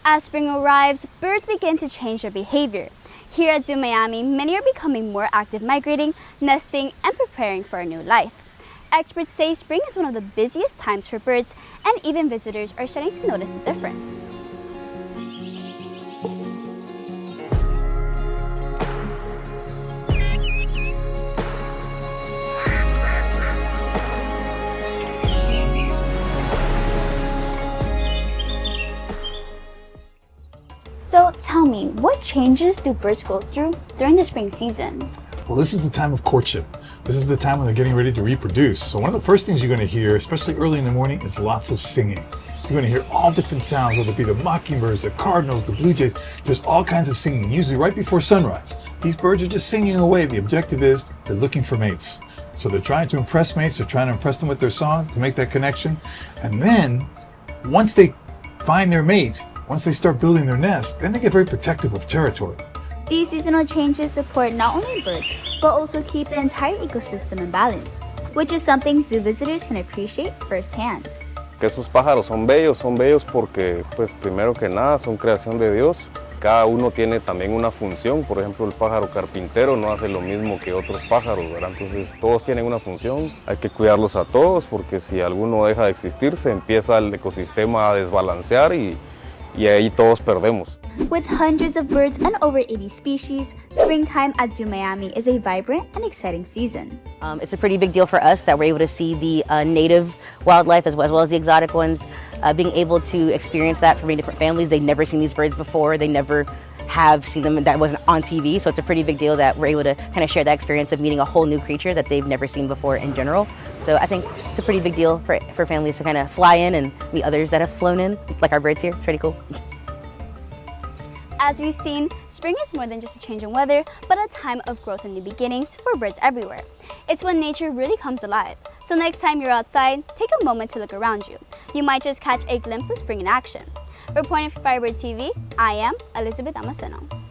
As spring arrives, birds begin to change their behavior. Here at Zoo Miami, many are becoming more active migrating, nesting, and preparing for a new life. Experts say spring is one of the busiest times for birds, and even visitors are starting to notice the difference. So tell me, what changes do birds go through during the spring season? Well, this is the time of courtship. This is the time when they're getting ready to reproduce. So one of the first things you're going to hear, especially early in the morning, is lots of singing. You're going to hear all different sounds, whether it be the mockingbirds, the cardinals, the blue jays. There's all kinds of singing, usually right before sunrise. These birds are just singing away. The objective is they're looking for mates. So they're trying to impress mates. They're trying to impress them with their song to make that connection. And then once they find their mate, once they start building their nest, then they get very protective of territory. These seasonal changes support not only birds, but also keep the entire ecosystem in balance, which is something zoo visitors can appreciate firsthand. Que esos pájaros son bellos porque, pues, primero que nada, son creación de Dios. Cada uno tiene también una función. Por ejemplo, el pájaro carpintero no hace lo mismo que otros pájaros, ¿verdad? Entonces, todos tienen una función. Hay que cuidarlos a todos porque si alguno deja de existir, se empieza el ecosistema a desbalancear y ahí todos perdemos. With hundreds of birds and over 80 species, springtime at Zoo Miami is a vibrant and exciting season. It's a pretty big deal for us that we're able to see the native wildlife as well as the exotic ones. Being able to experience that for many different families. They've never seen these birds before. They never have seen them that wasn't on TV. So it's a pretty big deal that we're able to kind of share that experience of meeting a whole new creature that they've never seen before in general. So I think it's a pretty big deal for families to kind of fly in and meet others that have flown in, like our birds here. It's pretty cool. As we've seen, spring is more than just a change in weather, but a time of growth and new beginnings for birds everywhere. It's when nature really comes alive. So next time you're outside, take a moment to look around you. You might just catch a glimpse of spring in action. Reporting for Firebird TV, I am Elizabeth Damasceno.